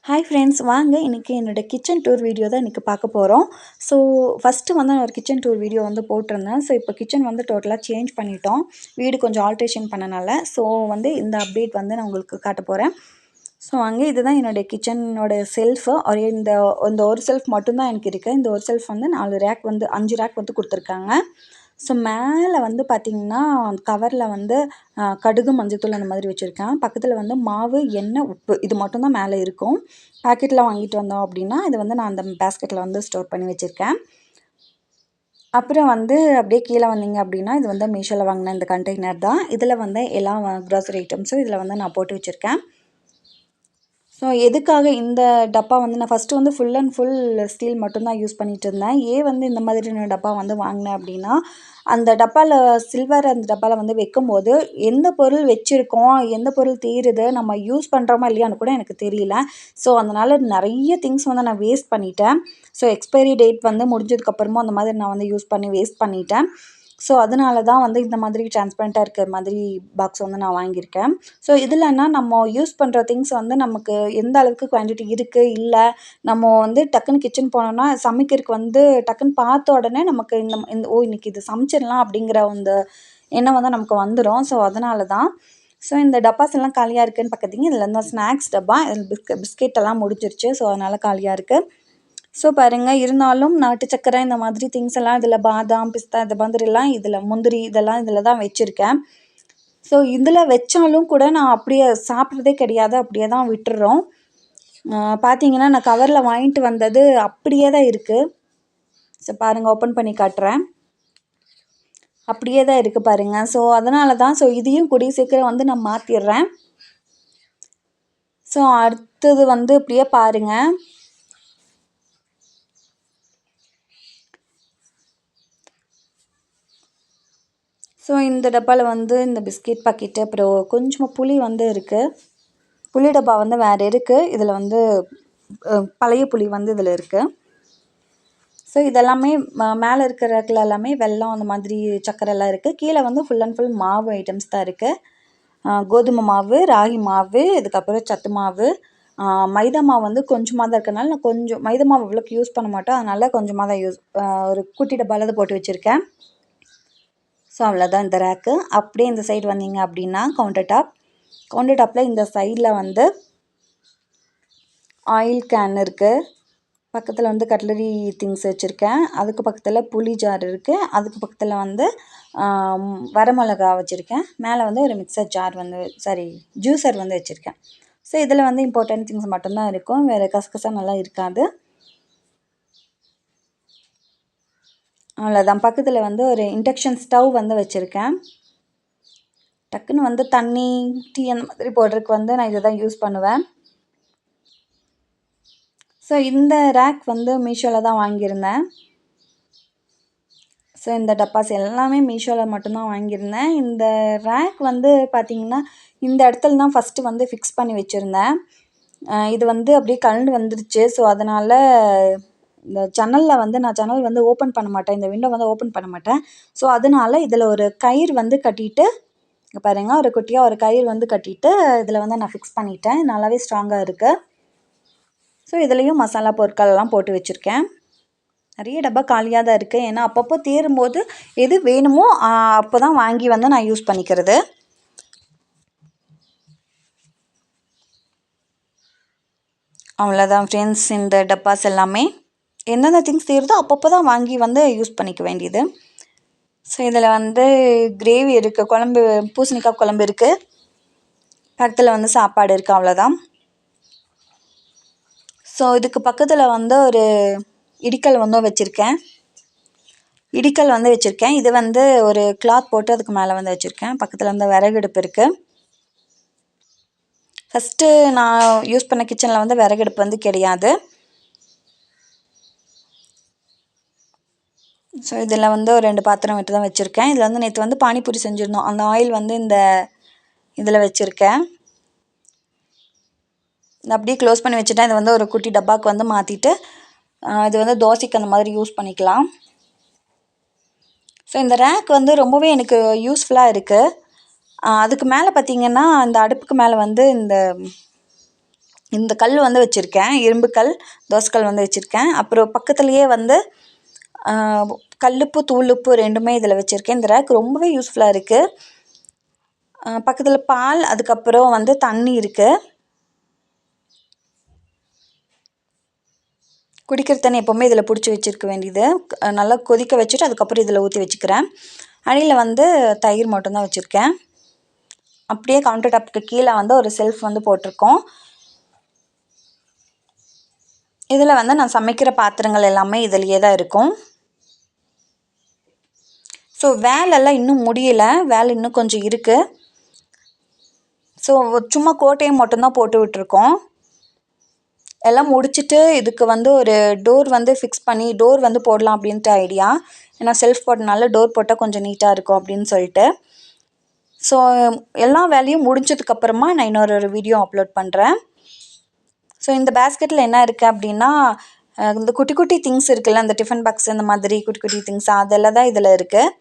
Hi friends, வாங்க இன்றைக்கி என்னோடய கிச்சன் டூர் வீடியோ தான் இன்றைக்கி பார்க்க போகிறோம். ஸோ ஃபஸ்ட்டு வந்து நான் ஒரு கிச்சன் டூர் வீடியோ வந்து போட்டிருந்தேன். ஸோ இப்போ கிச்சன் வந்து டோட்டலாக சேஞ்ச் பண்ணிட்டோம். வீடு கொஞ்சம் ஆல்ட்ரேஷன் பண்ணனால. ஸோ வந்து இந்த அப்டேட் வந்து நான் உங்களுக்கு காட்ட போகிறேன். ஸோ அங்கே இதுதான் என்னுடைய கிச்சனோட செல்ஃபு. இந்த இந்த ஒரு செல்ஃப் மட்டும்தான் எனக்கு இருக்குது. இந்த ஒரு செல்ஃப் வந்து 4 ரேக் வந்து 5 ரேக் வந்து கொடுத்துருக்காங்க. ஸோ மேலே வந்து பார்த்திங்கன்னா கவரில் வந்து கடுகு, மஞ்சள்தூள் அந்த மாதிரி வச்சுருக்கேன். பக்கத்தில் வந்து மாவு, எண்ணெய், உப்பு இது மட்டும்தான் மேலே இருக்கும். பாக்கெட்டில் வாங்கிட்டு வந்தோம் அப்படின்னா இது வந்து நான் அந்த பேஸ்கெட்டில் வந்து ஸ்டோர் பண்ணி வச்சுருக்கேன். அப்புறம் வந்து அப்படியே கீழே வந்தீங்க அப்படின்னா இது வந்து மீஷோவில் வாங்கின இந்த கண்டெய்னர் தான். இதில் வந்து எல்லா க்ராசரி ஐட்டம்ஸும் இதில் வந்து நான் போட்டு வச்சுருக்கேன். ஸோ எதுக்காக இந்த டப்பா வந்து நான் ஃபஸ்ட்டு வந்து ஃபுல் அண்ட் ஃபுல் ஸ்டீல் மட்டும்தான் யூஸ் பண்ணிகிட்டு இருந்தேன். ஏன் வந்து இந்த மாதிரியான டப்பா வந்து வாங்கினேன் அப்படின்னா, அந்த டப்பாவில் சில்வர் அந்த டப்பாவில் வந்து வைக்கும்போது எந்த பொருள் வச்சுருக்கோம், எந்த பொருள் தீருது, நம்ம யூஸ் பண்ணுறோமா இல்லையான்னு கூட எனக்கு தெரியல. ஸோ அதனால் நிறைய திங்ஸ் வந்து நான் வேஸ்ட் பண்ணிட்டேன். ஸோ எக்ஸ்பைரி டேட் வந்து முடிஞ்சதுக்கப்புறமும் அந்த மாதிரி நான் வந்து யூஸ் பண்ணி வேஸ்ட் பண்ணிட்டேன். ஸோ அதனால தான் வந்து இந்த மாதிரி டிரான்ஸ்பரண்ட்டாக இருக்கிற மாதிரி பாக்ஸ் வந்து நான் வாங்கியிருக்கேன். ஸோ இதிலன்னா நம்ம யூஸ் பண்ணுற திங்ஸ் வந்து நமக்கு எந்த அளவுக்கு குவான்டிட்டி இருக்குது, இல்லை நம்ம வந்து டக்குன்னு கிச்சன் போனோம்னா சமைக்கிறதுக்கு வந்து டக்குன்னு பார்த்த உடனே நமக்கு இந்த இந்த இன்றைக்கி இது சமைச்சிடலாம் அப்படிங்கிற அந்த எண்ணம் வந்து நமக்கு வந்துடும். ஸோ அதனால தான். ஸோ இந்த டப்பாஸ் எல்லாம் காலியாக இருக்குதுன்னு பார்த்திங்க, இதில் இந்த ஸ்நாக்ஸ் டப்பா, இதில் பிஸ்கெட் எல்லாம் முடிஞ்சிருச்சு. ஸோ அதனால் காலியாக இருக்குது. ஸோ பாருங்கள், இருந்தாலும் நாட்டு சக்கரை இந்த மாதிரி திங்ஸ் எல்லாம் இதில் பாதாம், பிஸ்தா இந்த மாதிரிலாம் இதில் முந்திரி இதெல்லாம் இதில் தான் வச்சுருக்கேன். ஸோ இதில் வச்சாலும் கூட நான் அப்படியே சாப்பிட்றதே கிடையாது. அப்படியே தான் விட்டுறோம். பார்த்தீங்கன்னா நான் கவரில் வாங்கிட்டு வந்தது அப்படியே தான் இருக்குது. ஸோ பாருங்கள், ஓப்பன் பண்ணி காட்டுறேன். அப்படியே தான் இருக்குது பாருங்கள். ஸோ அதனால தான். ஸோ இதையும் கூடிய சீக்கிரம் வந்து நான் மாற்றிடுறேன். ஸோ அடுத்தது வந்து இப்படியே பாருங்கள். ஸோ இந்த டப்பாவில் வந்து இந்த பிஸ்கெட் பாக்கெட்டு, அப்புறம் கொஞ்சமாக புளி வந்து இருக்குது. புளி டப்பா வந்து வேறு இருக்குது. இதில் வந்து பழைய புளி வந்து இதில் இருக்குது. ஸோ இதெல்லாமே மேலே இருக்கிற ரேக்கில் எல்லாமே வெல்லம் அந்த மாதிரி சக்கரை எல்லாம் இருக்குது. கீழே வந்து ஃபுல் அண்ட் ஃபுல் மாவு ஐட்டம்ஸ் தான் இருக்குது. கோதுமை மாவு, ராகி மாவு, இதுக்கப்புறம் சத்து மாவு, மைதா மாவு வந்து கொஞ்சமாக தான் இருக்கிறனால நான் கொஞ்சம் மைதா மாவு இவ்வளோக்கு யூஸ் பண்ண மாட்டேன். அதனால் கொஞ்சமாக தான் ஒரு குட்டி டப்பாவில் தான் போட்டு வச்சுருக்கேன். ஸோ அவ்வளோதான் இந்த ரேக்கு. அப்படியே இந்த சைடு வந்தீங்க அப்படின்னா கவுண்டர் டாப்பில் இந்த சைடில் வந்து ஆயில் கேன் இருக்குது. பக்கத்தில் வந்து கட்லரி திங்ஸ் வச்சுருக்கேன். அதுக்கு பக்கத்தில் புளி ஜார் இருக்குது. அதுக்கு பக்கத்தில் வந்து வரமிளகா வச்சுருக்கேன். மேலே வந்து ஒரு மிக்சர் ஜார் வந்து ஜூஸர் வந்து வச்சுருக்கேன். ஸோ இதில் வந்து இம்பார்ட்டன்ட் திங்ஸ் மட்டும்தான் இருக்கும். வேறு கசகசா நல்லா இருக்காது. அவ்வளோதான். பக்கத்தில் வந்து ஒரு இண்டக்ஷன் ஸ்டவ் வந்து வச்சுருக்கேன். டக்குன்னு வந்து தண்ணி, டீ அந்த மாதிரி போடுறதுக்கு வந்து நான் இதை தான் யூஸ் பண்ணுவேன். ஸோ இந்த ரேக் வந்து மீஷோவில் தான் வாங்கியிருந்தேன். ஸோ இந்த டப்பாஸ் எல்லாமே மீஷோவில் மட்டும்தான் வாங்கியிருந்தேன். இந்த ரேக் வந்து பார்த்திங்கன்னா இந்த இடத்துல தான் ஃபஸ்ட்டு வந்து ஃபிக்ஸ் பண்ணி வச்சுருந்தேன். இது வந்து அப்படியே கழண்டு வந்துருச்சு. ஸோ அதனால் இந்த ஜன்னலில் வந்து நான் ஜன்னல் வந்து ஓப்பன் பண்ண மாட்டேன். இந்த விண்டோ வந்து ஓப்பன் பண்ண மாட்டேன். ஸோ அதனால் இதில் ஒரு கயிறு வந்து கட்டிட்டு பாருங்கள், ஒரு குட்டியாக ஒரு கயிறு வந்து கட்டிட்டு இதில் வந்து நான் ஃபிக்ஸ் பண்ணிட்டேன். நல்லாவே ஸ்ட்ராங்காக இருக்குது. ஸோ இதுலேயும் மசாலா பொருட்கள்லாம் போட்டு வச்சுருக்கேன். நிறைய டப்பா காலியாக தான் இருக்குது. ஏன்னா அப்பப்போ தீரும்போது எது வேணுமோ அப்போ தான் வாங்கி வந்து நான் யூஸ் பண்ணிக்கிறது. அவ்வளோதான் ஃப்ரெண்ட்ஸ், இந்த டப்பாஸ் எல்லாமே எந்தெந்த திங்ஸ் தீருதோ அப்பப்போ தான் வாங்கி வந்து யூஸ் பண்ணிக்க வேண்டியது. ஸோ இதில் வந்து கிரேவி இருக்குது, குழம்பு, பூசணிக்காய் குழம்பு இருக்குது. பக்கத்தில் வந்து சாப்பாடு இருக்குது. அவ்வளோதான். ஸோ இதுக்கு பக்கத்தில் வந்து ஒரு இடிக்கல் வந்து வச்சுருக்கேன். இது வந்து ஒரு கிளாத் போட்டு அதுக்கு மேலே வந்து வச்சுருக்கேன். பக்கத்தில் வந்து விறகடுப்பு இருக்குது. ஃபஸ்ட்டு நான் யூஸ் பண்ண கிச்சனில் வந்து விறகடுப்பு வந்து கிடையாது. ஸோ இதில் வந்து ஒரு 2 பாத்திரம் விட்டு தான் வச்சுருக்கேன். இதில் வந்து நேற்று வந்து பானிபூரி செஞ்சுருந்தோம். அந்த ஆயில் வந்து இந்த இதில் வச்சுருக்கேன். அப்படியே க்ளோஸ் பண்ணி வச்சுட்டேன். இது வந்து ஒரு குட்டி டப்பாவுக்கு வந்து மாற்றிட்டு இது வந்து தோசைக்கு அந்த மாதிரி யூஸ் பண்ணிக்கலாம். ஸோ இந்த ரேக் வந்து ரொம்பவே எனக்கு யூஸ்ஃபுல்லாக இருக்குது. அதுக்கு மேலே பார்த்திங்கன்னா இந்த அடுப்புக்கு மேலே வந்து இந்த இந்த கல் வந்து வச்சுருக்கேன், இரும்பு கல், தோசைக்கல் வந்து வச்சுருக்கேன். அப்புறம் பக்கத்துலேயே வந்து கல்லுப்பு தூளுப்பு 2மே இதில் வச்சுருக்கேன். இந்த ரேக் ரொம்பவே யூஸ்ஃபுல்லாக இருக்குது. பக்கத்தில் பால், அதுக்கப்புறம் வந்து தண்ணி இருக்குது. குடிக்கிற தண்ணி எப்போவுமே இதில் பிடிச்சி வச்சுருக்க வேண்டியது. நல்லா கொதிக்க வச்சுட்டு அதுக்கப்புறம் இதில் ஊற்றி வச்சுக்கிறேன். அடியில் வந்து தயிர் மட்டும்தான் வச்சுருக்கேன். அப்படியே கவுண்டர் டாப்புக்கு கீழே வந்து ஒரு செல்ஃப் வந்து போட்டிருக்கோம். இதில் வந்து நான் சமைக்கிற பாத்திரங்கள் எல்லாமே இதிலேயே தான் இருக்கும். ஸோ வேலைலாம் இன்னும் முடியல, வேலை இன்னும் கொஞ்சம் இருக்குது. ஸோ சும்மா கோட்டையும் மட்டும்தான் போட்டு விட்டுருக்கோம். எல்லாம் முடிச்சுட்டு இதுக்கு வந்து ஒரு டோர் வந்து ஃபிக்ஸ் பண்ணி டோர் வந்து போடலாம் அப்படின்ட்டு ஐடியா. ஏன்னா செல்ஃப் போட்டனால டோர் போட்டால் கொஞ்சம் நீட்டாக இருக்கும் அப்படின்னு சொல்லிட்டு. ஸோ எல்லா வேலையும் முடிஞ்சதுக்கப்புறமா நான் இன்னொரு வீடியோ அப்லோட் பண்ணுறேன். ஸோ இந்த பேஸ்கெட்டில் என்ன இருக்குது அப்படின்னா, இந்த குட்டி குட்டி திங்ஸ் இருக்குல்ல, அந்த டிஃபன் பாக்ஸ் இந்த மாதிரி குட்டி குட்டி திங்ஸ் அதெல்லாம் தான் இதில் இருக்குது.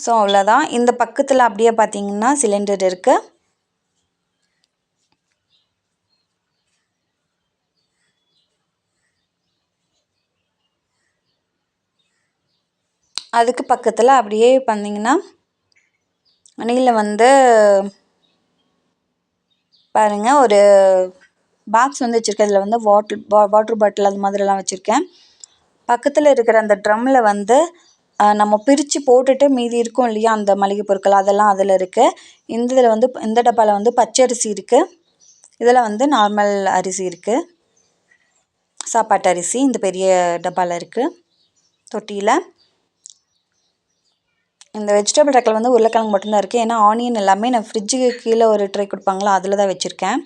ஸோ அவ்வளோதான். இந்த பக்கத்தில் அப்படியே பார்த்தீங்கன்னா சிலிண்டர் இருக்குது. அதுக்கு பக்கத்தில் அப்படியே பார்த்தீங்கன்னா அடியில் வந்து பாருங்கள் ஒரு பாக்ஸ் வந்து வச்சுருக்கேன். இதில் வந்து வாட்ரு பாட்டில் அது மாதிரிலாம் வச்சுருக்கேன். பக்கத்தில் இருக்கிற அந்த ட்ரம்மில் வந்து நம்ம பிரித்து போட்டுட்டு மீதி இருக்கும் இல்லையா அந்த மளிகை பொருட்கள் அதெல்லாம் அதில் இருக்குது. இந்த இதில் வந்து இந்த டப்பாவில் வந்து பச்சரிசி இருக்குது. இதில் வந்து நார்மல் அரிசி இருக்குது, சாப்பாட்டு அரிசி இந்த பெரிய டப்பாவில் இருக்குது தொட்டியில். இந்த வெஜிடபிள் ரேக்கில் வந்து உருளைக்கிழங்கு மட்டும்தான் இருக்குது. ஏன்னா ஆனியன் எல்லாமே நான் ஃப்ரிட்ஜுக்கு கீழே ஒரு ட்ரை கொடுப்பாங்களோ அதில் தான் வச்சுருக்கேன்.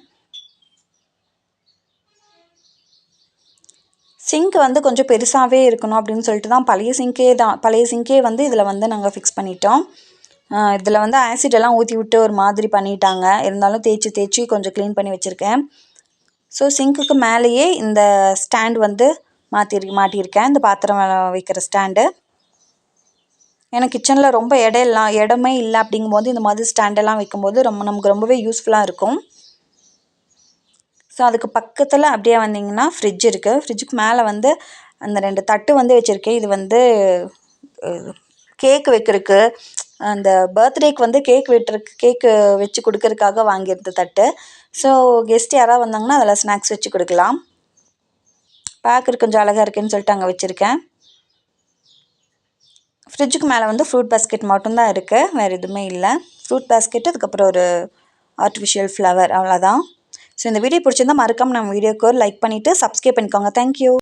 சிங்க் வந்து கொஞ்சம் பெருசாகவே இருக்கணும் அப்படின்னு சொல்லிட்டு தான் பழைய சிங்கே வந்து இதில் வந்து நாங்கள் ஃபிக்ஸ் பண்ணிட்டோம். இதில் வந்து ஆசிடெல்லாம் ஊற்றி விட்டு ஒரு மாதிரி பண்ணிட்டாங்க. இருந்தாலும் தேய்ச்சி கொஞ்சம் க்ளீன் பண்ணி வச்சுருக்கேன். ஸோ சிங்க்குக்கு மேலேயே இந்த ஸ்டாண்ட் வந்து மாட்டியிருக்கேன், இந்த பாத்திரம் வைக்கிற ஸ்டாண்டு. ஏன்னா கிச்சனில் ரொம்ப இடமே இல்லை அப்படிங்கும்போது இந்த மாதிரி ஸ்டாண்டெல்லாம் வைக்கும்போது நமக்கு ரொம்பவே யூஸ்ஃபுல்லாக இருக்கும். ஸோ அதுக்கு பக்கத்தில் அப்படியே வந்திங்கன்னா ஃப்ரிட்ஜ் இருக்குது. ஃப்ரிட்ஜுக்கு மேலே வந்து அந்த 2 தட்டு வந்து வச்சுருக்கேன். இது வந்து கேக்கு வைக்கிறதுக்கு, அந்த பர்த்டேக்கு வந்து கேக்கு வச்சு கொடுக்கறதுக்காக வாங்கியிருந்த தட்டு. ஸோ கெஸ்ட் யாராவது வந்தாங்கன்னா அதில் ஸ்நாக்ஸ் வச்சு கொடுக்கலாம். பார்க்குறதுக்கு கொஞ்சம் அழகாக இருக்குதுன்னு சொல்லிட்டு அங்கே வச்சுருக்கேன். ஃப்ரிட்ஜுக்கு மேலே வந்து ஃப்ரூட் பாஸ்கெட் மட்டும்தான் இருக்குது, வேறு எதுவுமே இல்லை. ஃப்ரூட் பாஸ்கெட்டு, அதுக்கப்புறம் ஒரு ஆர்டிஃபிஷியல் ஃப்ளவர், அவ்வளோதான். ஸோ இந்த வீடியோ பிடிச்சிருந்தால் மறக்காமல் நம்ம வீடியோக்கு லைக் பண்ணிவிட்டு சப்ஸ்கிரைப் பண்ணிக்கோங்க. தேங்க்யூ.